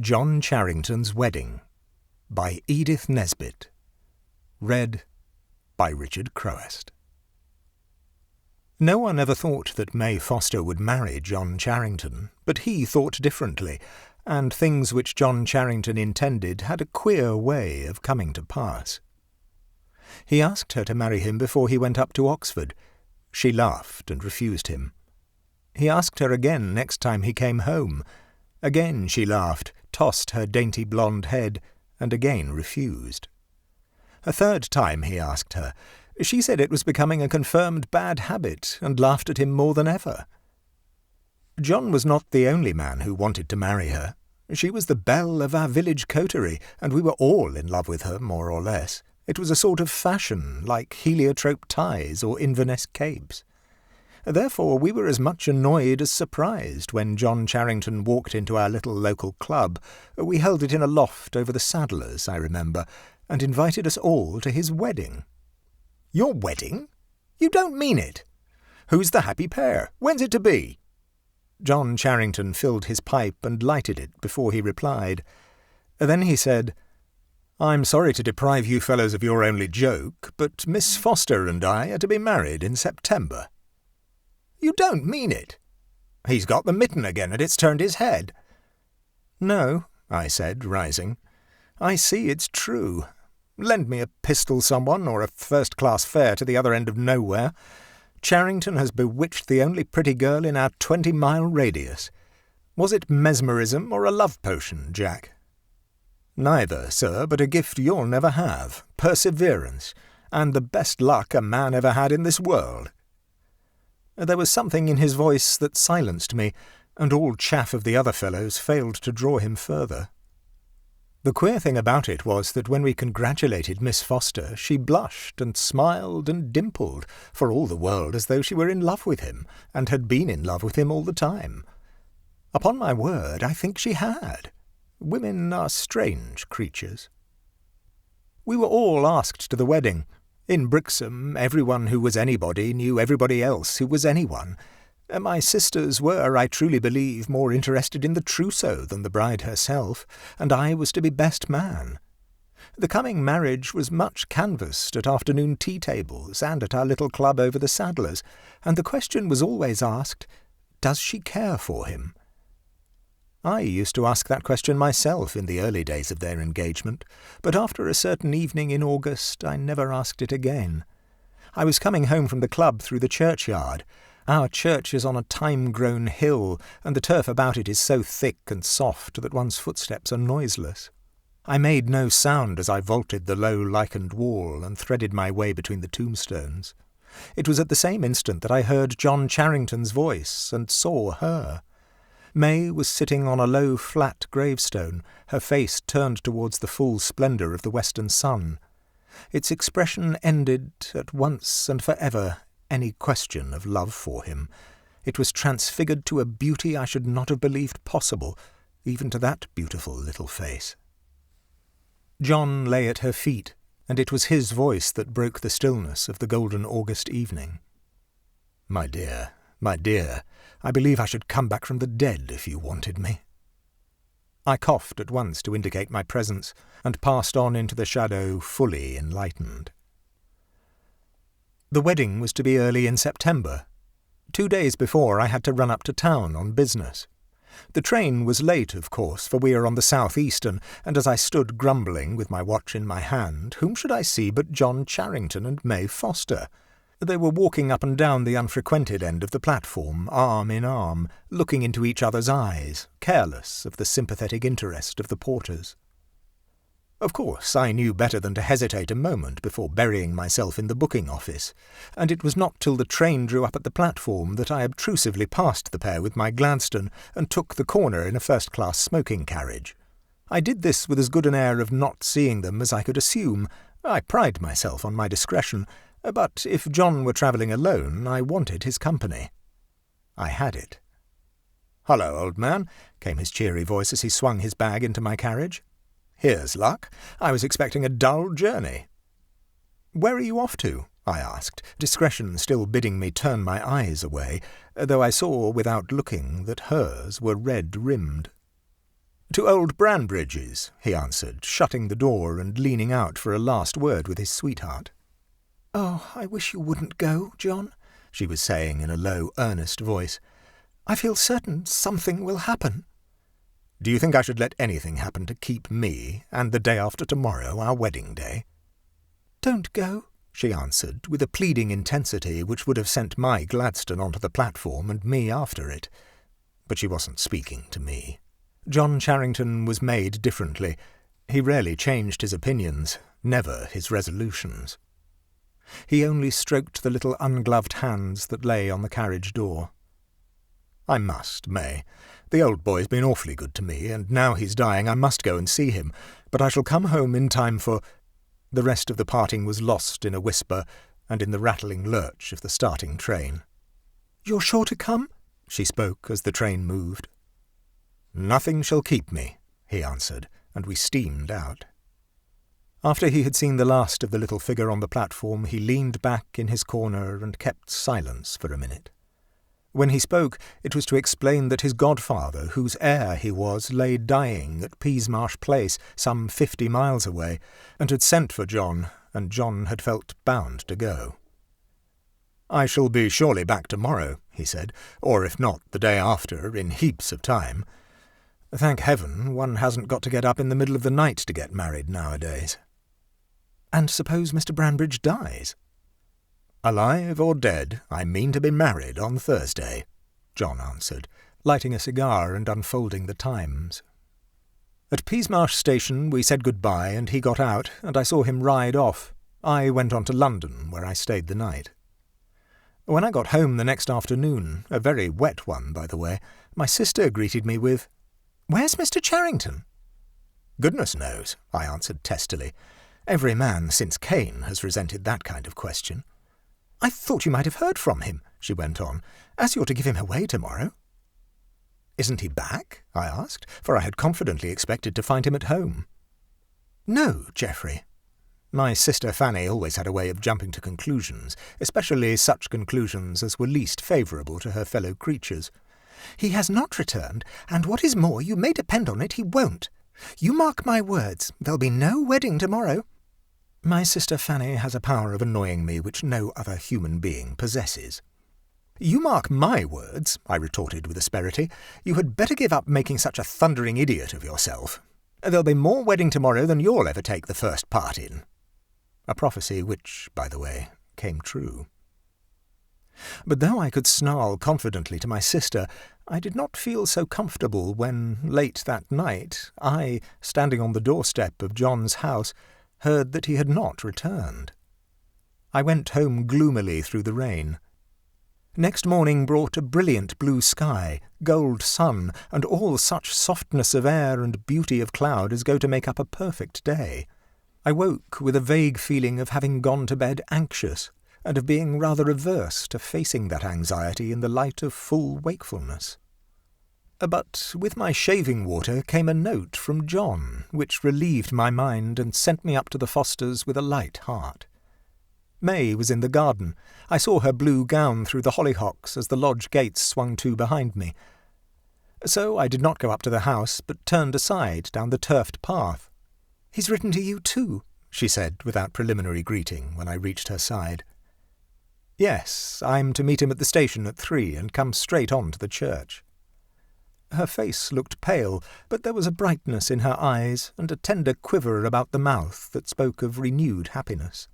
John Charrington's Wedding by Edith Nesbit. Read by Richard Crowest. No one ever thought that May Foster would marry John Charrington, but he thought differently, and things which John Charrington intended had a queer way of coming to pass. He asked her to marry him before he went up to Oxford. She laughed and refused him. He asked her again next time he came home. Again she laughed, tossed her dainty blonde head, and again refused. A third time he asked her. She said it was becoming a confirmed bad habit, and laughed at him more than ever. John was not the only man who wanted to marry her. She was the belle of our village coterie, and we were all in love with her, more or less. It was a sort of fashion, like heliotrope ties or Inverness capes. Therefore we were as much annoyed as surprised when John Charrington walked into our little local club. We held it in a loft over the saddlers, I remember, and invited us all to his wedding. "Your wedding? You don't mean it! Who's the happy pair? When's it to be?" John Charrington filled his pipe and lighted it before he replied. Then he said, "I'm sorry to deprive you fellows of your only joke, but Miss Foster and I are to be married in September." "You don't mean it!" "He's got the mitten again, and it's turned his head." "No," I said, rising. "I see it's true. Lend me a pistol, someone, or a first-class fare to the other end of nowhere. Charrington has bewitched the only pretty girl in our 20-mile radius. Was it mesmerism or a love potion, Jack?" "Neither, sir, but a gift you'll never have, perseverance, and the best luck a man ever had in this world." There was something in his voice that silenced me, and all chaff of the other fellows failed to draw him further. The queer thing about it was that when we congratulated Miss Foster, she blushed and smiled and dimpled, for all the world as though she were in love with him, and had been in love with him all the time. Upon my word, I think she had. Women are strange creatures. We were all asked to the wedding. In Brixham, everyone who was anybody knew everybody else who was anyone. My sisters were, I truly believe, more interested in the trousseau than the bride herself, and I was to be best man. The coming marriage was much canvassed at afternoon tea-tables and at our little club over the saddlers, and the question was always asked, "Does she care for him?" I used to ask that question myself in the early days of their engagement, but after a certain evening in August I never asked it again. I was coming home from the club through the churchyard. Our church is on a time-grown hill, and the turf about it is so thick and soft that one's footsteps are noiseless. I made no sound as I vaulted the low lichened wall and threaded my way between the tombstones. It was at the same instant that I heard John Charrington's voice and saw her. May was sitting on a low, flat gravestone, her face turned towards the full splendour of the western sun. Its expression ended, at once and for ever, any question of love for him. It was transfigured to a beauty I should not have believed possible, even to that beautiful little face. John lay at her feet, and it was his voice that broke the stillness of the golden August evening. My dear, I believe I should come back from the dead if you wanted me." I coughed at once to indicate my presence, and passed on into the shadow fully enlightened. The wedding was to be early in September. 2 days before I had to run up to town on business. The train was late, of course, for we are on the South Eastern, and as I stood grumbling with my watch in my hand, whom should I see but John Charrington and May Foster? They were walking up and down the unfrequented end of the platform, arm in arm, looking into each other's eyes, careless of the sympathetic interest of the porters. Of course, I knew better than to hesitate a moment before burying myself in the booking office, and it was not till the train drew up at the platform that I obtrusively passed the pair with my Gladstone and took the corner in a first-class smoking carriage. I did this with as good an air of not seeing them as I could assume. I pride myself on my discretion, but if John were travelling alone, I wanted his company. I had it. "Hullo, old man," came his cheery voice as he swung his bag into my carriage. "Here's luck. I was expecting a dull journey." "Where are you off to?" I asked, discretion still bidding me turn my eyes away, though I saw without looking that hers were red-rimmed. "To old Branbridge's," he answered, shutting the door and leaning out for a last word with his sweetheart. "Oh, I wish you wouldn't go, John," she was saying in a low, earnest voice. "I feel certain something will happen." "Do you think I should let anything happen to keep me, and the day after tomorrow, our wedding day?" "Don't go," she answered, with a pleading intensity which would have sent my Gladstone onto the platform and me after it. But she wasn't speaking to me. John Charrington was made differently. He rarely changed his opinions, never his resolutions. He only stroked the little ungloved hands that lay on the carriage door. "I must, May. The old boy's been awfully good to me, and now he's dying I must go and see him, but I shall come home in time for—" The rest of the parting was lost in a whisper and in the rattling lurch of the starting train. "You're sure to come?" she spoke as the train moved. "Nothing shall keep me," he answered, and we steamed out. After he had seen the last of the little figure on the platform, he leaned back in his corner and kept silence for a minute. When he spoke, it was to explain that his godfather, whose heir he was, lay dying at Peasmarsh Place, some 50 miles away, and had sent for John, and John had felt bound to go. "I shall be surely back tomorrow," he said, "or if not, the day after, in heaps of time. Thank heaven, one hasn't got to get up in the middle of the night to get married nowadays." "And suppose Mr. Branbridge dies?" "Alive or dead, I mean to be married on Thursday," John answered, lighting a cigar and unfolding the Times. At Peasmarsh station we said good-bye, and he got out, and I saw him ride off. I went on to London, where I stayed the night. When I got home the next afternoon, a very wet one, by the way, my sister greeted me with, "Where's Mr. Charrington?" "Goodness knows," I answered testily. Every man since Cain has resented that kind of question. "I thought you might have heard from him," she went on, "as you're to give him away tomorrow." "Isn't he back?" I asked, for I had confidently expected to find him at home. "No, Geoffrey." My sister Fanny always had a way of jumping to conclusions, especially such conclusions as were least favourable to her fellow creatures. "He has not returned, and what is more, you may depend on it, he won't. You mark my words, there'll be no wedding tomorrow." My sister Fanny has a power of annoying me which no other human being possesses. "You mark my words," I retorted with asperity. "You had better give up making such a thundering idiot of yourself. There'll be more wedding tomorrow than you'll ever take the first part in." A prophecy which, by the way, came true. But though I could snarl confidently to my sister, I did not feel so comfortable when, late that night, I, standing on the doorstep of John's house, heard that he had not returned. I went home gloomily through the rain. Next morning brought a brilliant blue sky, gold sun, and all such softness of air and beauty of cloud as go to make up a perfect day. I woke with a vague feeling of having gone to bed anxious, and of being rather averse to facing that anxiety in the light of full wakefulness. But with my shaving water came a note from John, which relieved my mind and sent me up to the Fosters with a light heart. May was in the garden. I saw her blue gown through the hollyhocks as the lodge gates swung to behind me. So I did not go up to the house, but turned aside down the turfed path. "He's written to you too," she said without preliminary greeting when I reached her side. "Yes, I'm to meet him at the station at 3 and come straight on to the church." Her face looked pale, but there was a brightness in her eyes and a tender quiver about the mouth that spoke of renewed happiness.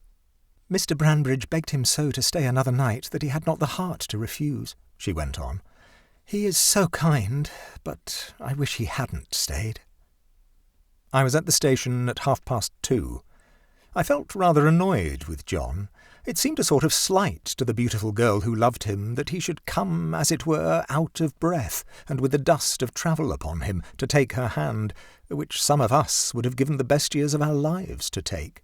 "Mr. Branbridge begged him so to stay another night that he had not the heart to refuse," she went on. "He is so kind, but I wish he hadn't stayed." I was at the station at 2:30. I felt rather annoyed with John. It seemed a sort of slight to the beautiful girl who loved him that he should come, as it were, out of breath, and with the dust of travel upon him, to take her hand, which some of us would have given the best years of our lives to take.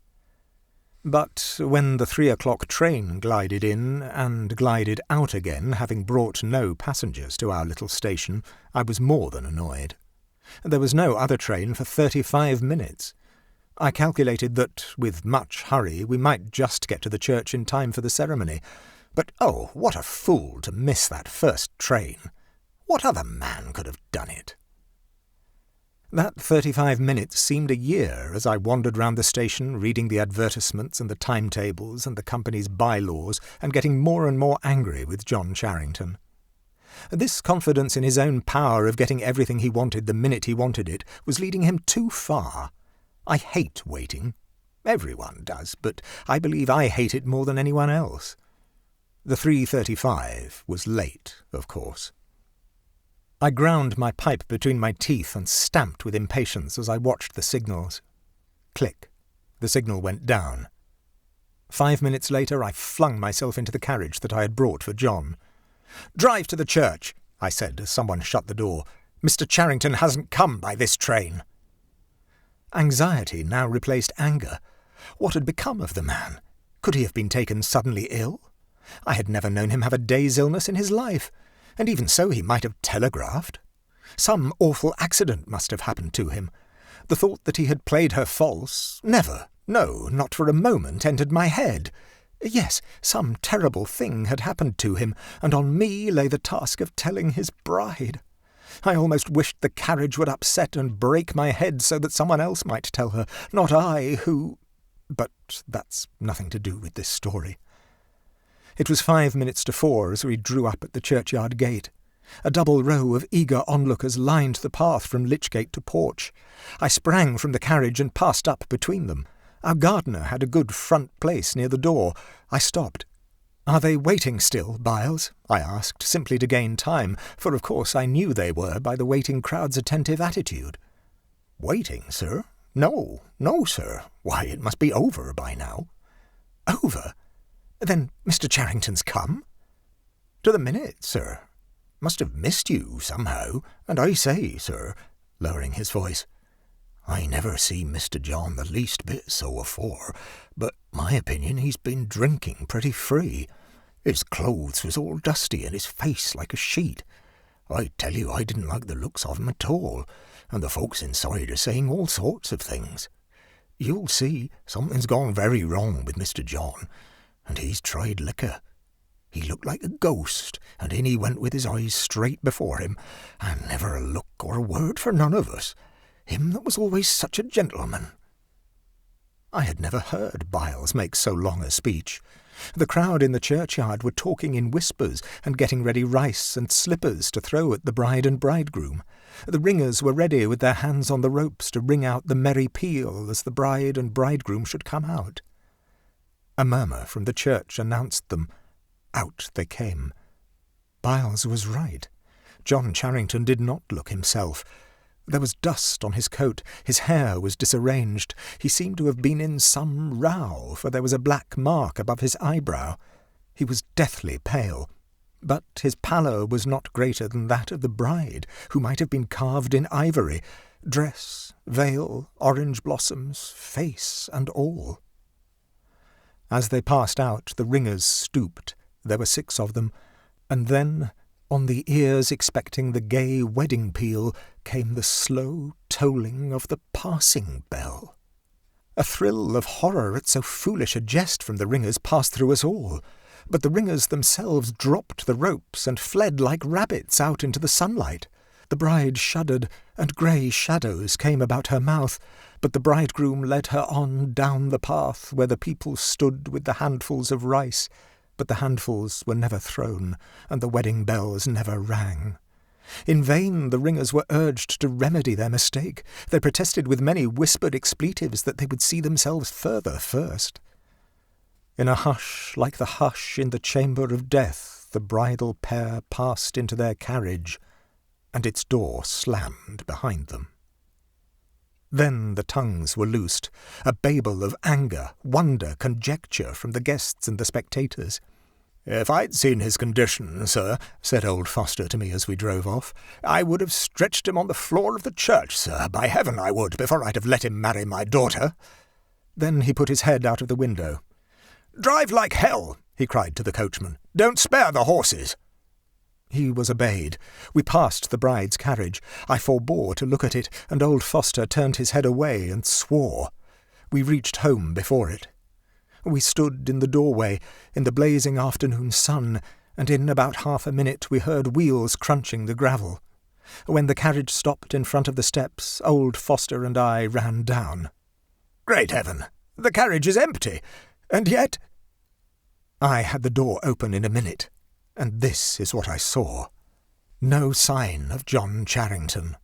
But when the 3 o'clock train glided in and glided out again, having brought no passengers to our little station, I was more than annoyed. There was no other train for 35 minutes. I calculated that, with much hurry, we might just get to the church in time for the ceremony. But, oh, what a fool to miss that first train! What other man could have done it? That 35 minutes seemed a year as I wandered round the station, reading the advertisements and the timetables and the company's bylaws, and getting more and more angry with John Charrington. This confidence in his own power of getting everything he wanted the minute he wanted it was leading him too far. I hate waiting. Everyone does, but I believe I hate it more than anyone else. The 3:35 was late, of course. I ground my pipe between my teeth and stamped with impatience as I watched the signals. Click. The signal went down. 5 minutes later I flung myself into the carriage that I had brought for John. "Drive to the church," I said as someone shut the door. "Mr. Charrington hasn't come by this train." Anxiety now replaced anger. What had become of the man? Could he have been taken suddenly ill? I had never known him have a day's illness in his life, and even so he might have telegraphed. Some awful accident must have happened to him. The thought that he had played her false never, no, not for a moment, entered my head. Yes, some terrible thing had happened to him, and on me lay the task of telling his bride. I almost wished the carriage would upset and break my head so that someone else might tell her, not I, who... But that's nothing to do with this story. It was 5 minutes to 4 as we drew up at the churchyard gate. A double row of eager onlookers lined the path from Lichgate to Porch. I sprang from the carriage and passed up between them. Our gardener had a good front place near the door. I stopped. "Are they waiting still, Byles?" I asked, simply to gain time, for of course I knew they were by the waiting crowd's attentive attitude. "Waiting, sir? No, sir. Why, it must be over by now." "Over? Then Mr. Charrington's come?" "To the minute, sir. Must have missed you somehow, and I say, sir," lowering his voice, "I never see Mr. John the least bit so afore, but my opinion he's been drinking pretty free. His clothes was all dusty and his face like a sheet. I tell you I didn't like the looks of him at all, and the folks inside are saying all sorts of things. You'll see something's gone very wrong with Mr. John, and he's tried liquor. He looked like a ghost, and in he went with his eyes straight before him, and never a look or a word for none of us. Him that was always such a gentleman." I had never heard Byles make so long a speech. The crowd in the churchyard were talking in whispers and getting ready rice and slippers to throw at the bride and bridegroom. The ringers were ready with their hands on the ropes to ring out the merry peal as the bride and bridegroom should come out. A murmur from the church announced them. Out they came. Byles was right. John Charrington did not look himself. There was dust on his coat, his hair was disarranged. He seemed to have been in some row, for there was a black mark above his eyebrow. He was deathly pale, but his pallor was not greater than that of the bride, who might have been carved in ivory, dress, veil, orange blossoms, face, and all. As they passed out, the ringers stooped. There were 6 of them, and then, on the ears expecting the gay wedding peal, came the slow tolling of the passing bell. A thrill of horror at so foolish a jest from the ringers passed through us all, but the ringers themselves dropped the ropes and fled like rabbits out into the sunlight. The bride shuddered, and grey shadows came about her mouth, but the bridegroom led her on down the path where the people stood with the handfuls of rice, but the handfuls were never thrown, and the wedding bells never rang. In vain the ringers were urged to remedy their mistake. They protested with many whispered expletives that they would see themselves further first. In a hush like the hush in the chamber of death, the bridal pair passed into their carriage, and its door slammed behind them. Then the tongues were loosed, a babel of anger, wonder, conjecture from the guests and the spectators. "If I'd seen his condition, sir," said old Foster to me as we drove off, "I would have stretched him on the floor of the church, sir, by heaven I would, before I'd have let him marry my daughter." Then he put his head out of the window. "Drive like hell," he cried to the coachman. "Don't spare the horses." He was obeyed. We passed the bride's carriage. I forbore to look at it, and old Foster turned his head away and swore. We reached home before it. We stood in the doorway, in the blazing afternoon sun, and in about half a minute we heard wheels crunching the gravel. When the carriage stopped in front of the steps, old Foster and I ran down. "Great heaven! The carriage is empty! And yet—" I had the door open in a minute, and this is what I saw. No sign of John Charrington,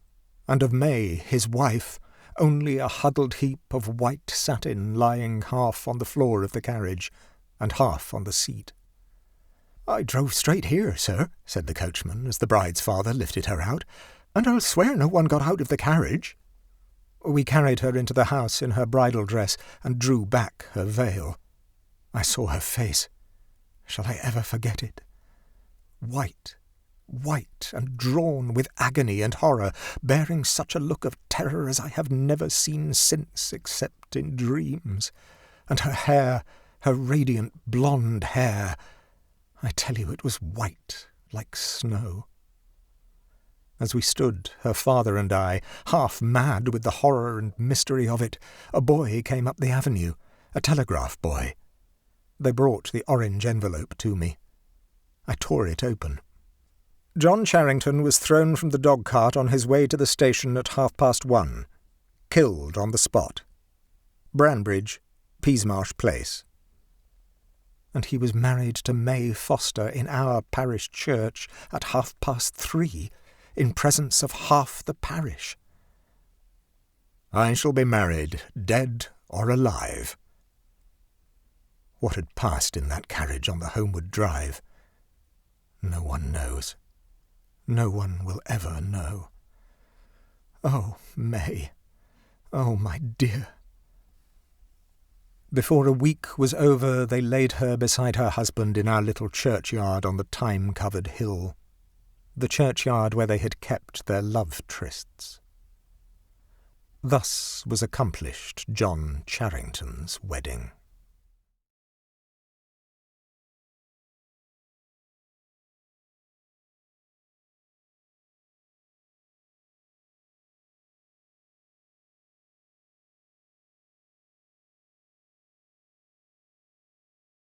and of May, his wife, only a huddled heap of white satin lying half on the floor of the carriage and half on the seat. "I drove straight here, sir," said the coachman, as the bride's father lifted her out, "and I'll swear no one got out of the carriage." We carried her into the house in her bridal dress and drew back her veil. I saw her face. Shall I ever forget it? White, and drawn with agony and horror, bearing such a look of terror as I have never seen since except in dreams. And her hair, her radiant blonde hair, I tell you it was white like snow. As we stood, her father and I, half mad with the horror and mystery of it, a boy came up the avenue, a telegraph boy. They brought the orange envelope to me. I tore it open. John Charrington was thrown from the dog-cart on his way to the station at 1:30, killed on the spot. Branbridge, Peasmarsh Place. And he was married to May Foster in our parish church at 3:30, in presence of half the parish. I shall be married, dead or alive. What had passed in that carriage on the homeward drive? No one knows. No one will ever know. Oh, May! Oh, my dear! Before a week was over, they laid her beside her husband in our little churchyard on the thyme-covered hill, the churchyard where they had kept their love trysts. Thus was accomplished John Charrington's wedding.